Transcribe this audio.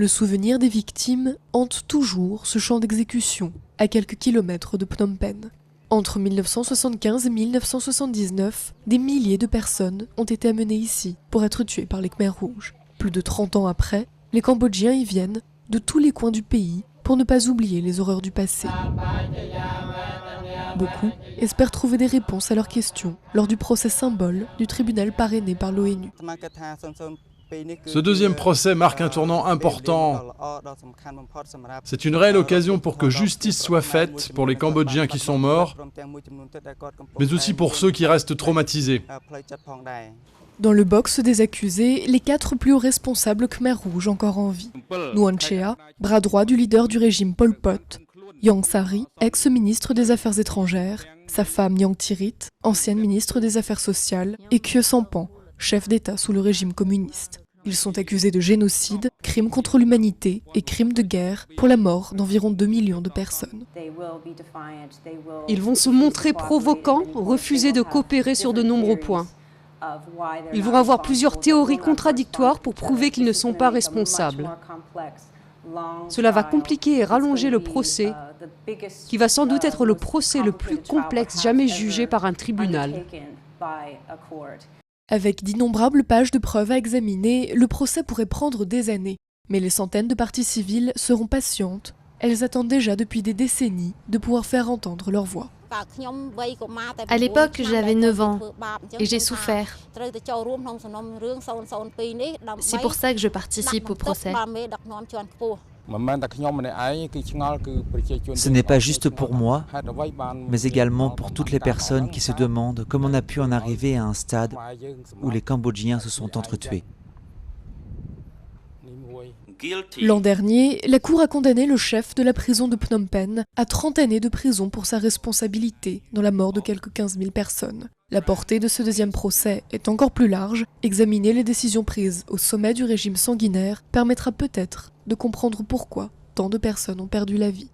Le souvenir des victimes hante toujours ce champ d'exécution, à quelques kilomètres de Phnom Penh. Entre 1975 et 1979, des milliers de personnes ont été amenées ici pour être tuées par les Khmers rouges. Plus de 30 ans après, les Cambodgiens y viennent de tous les coins du pays pour ne pas oublier les horreurs du passé. Beaucoup espèrent trouver des réponses à leurs questions lors du procès symbole du tribunal parrainé par l'ONU. Ce deuxième procès marque un tournant important. C'est une réelle occasion pour que justice soit faite pour les Cambodgiens qui sont morts, mais aussi pour ceux qui restent traumatisés. Dans le box des accusés, les 4 plus hauts responsables Khmer rouges encore en vie. Nuon Chea, bras droit du leader du régime Pol Pot, Yang Sari, ex-ministre des Affaires étrangères, sa femme Nyang Thirit, ancienne ministre des Affaires sociales, et Khieu Samphan, chef d'État sous le régime communiste. Ils sont accusés de génocide, crimes contre l'humanité et crimes de guerre pour la mort d'environ 2 millions de personnes. Ils vont se montrer provocants, refuser de coopérer sur de nombreux points. Ils vont avoir plusieurs théories contradictoires pour prouver qu'ils ne sont pas responsables. Cela va compliquer et rallonger le procès, qui va sans doute être le procès le plus complexe jamais jugé par un tribunal. Avec d'innombrables pages de preuves à examiner, le procès pourrait prendre des années. Mais les centaines de parties civiles seront patientes. Elles attendent déjà depuis des décennies de pouvoir faire entendre leur voix. À l'époque, j'avais 9 ans et j'ai souffert. C'est pour ça que je participe au procès. Ce n'est pas juste pour moi, mais également pour toutes les personnes qui se demandent comment on a pu en arriver à un stade où les Cambodgiens se sont entretués. L'an dernier, la Cour a condamné le chef de la prison de Phnom Penh à 30 années de prison pour sa responsabilité dans la mort de quelques 15 000 personnes. La portée de ce deuxième procès est encore plus large. Examiner les décisions prises au sommet du régime sanguinaire permettra peut-être de comprendre pourquoi tant de personnes ont perdu la vie.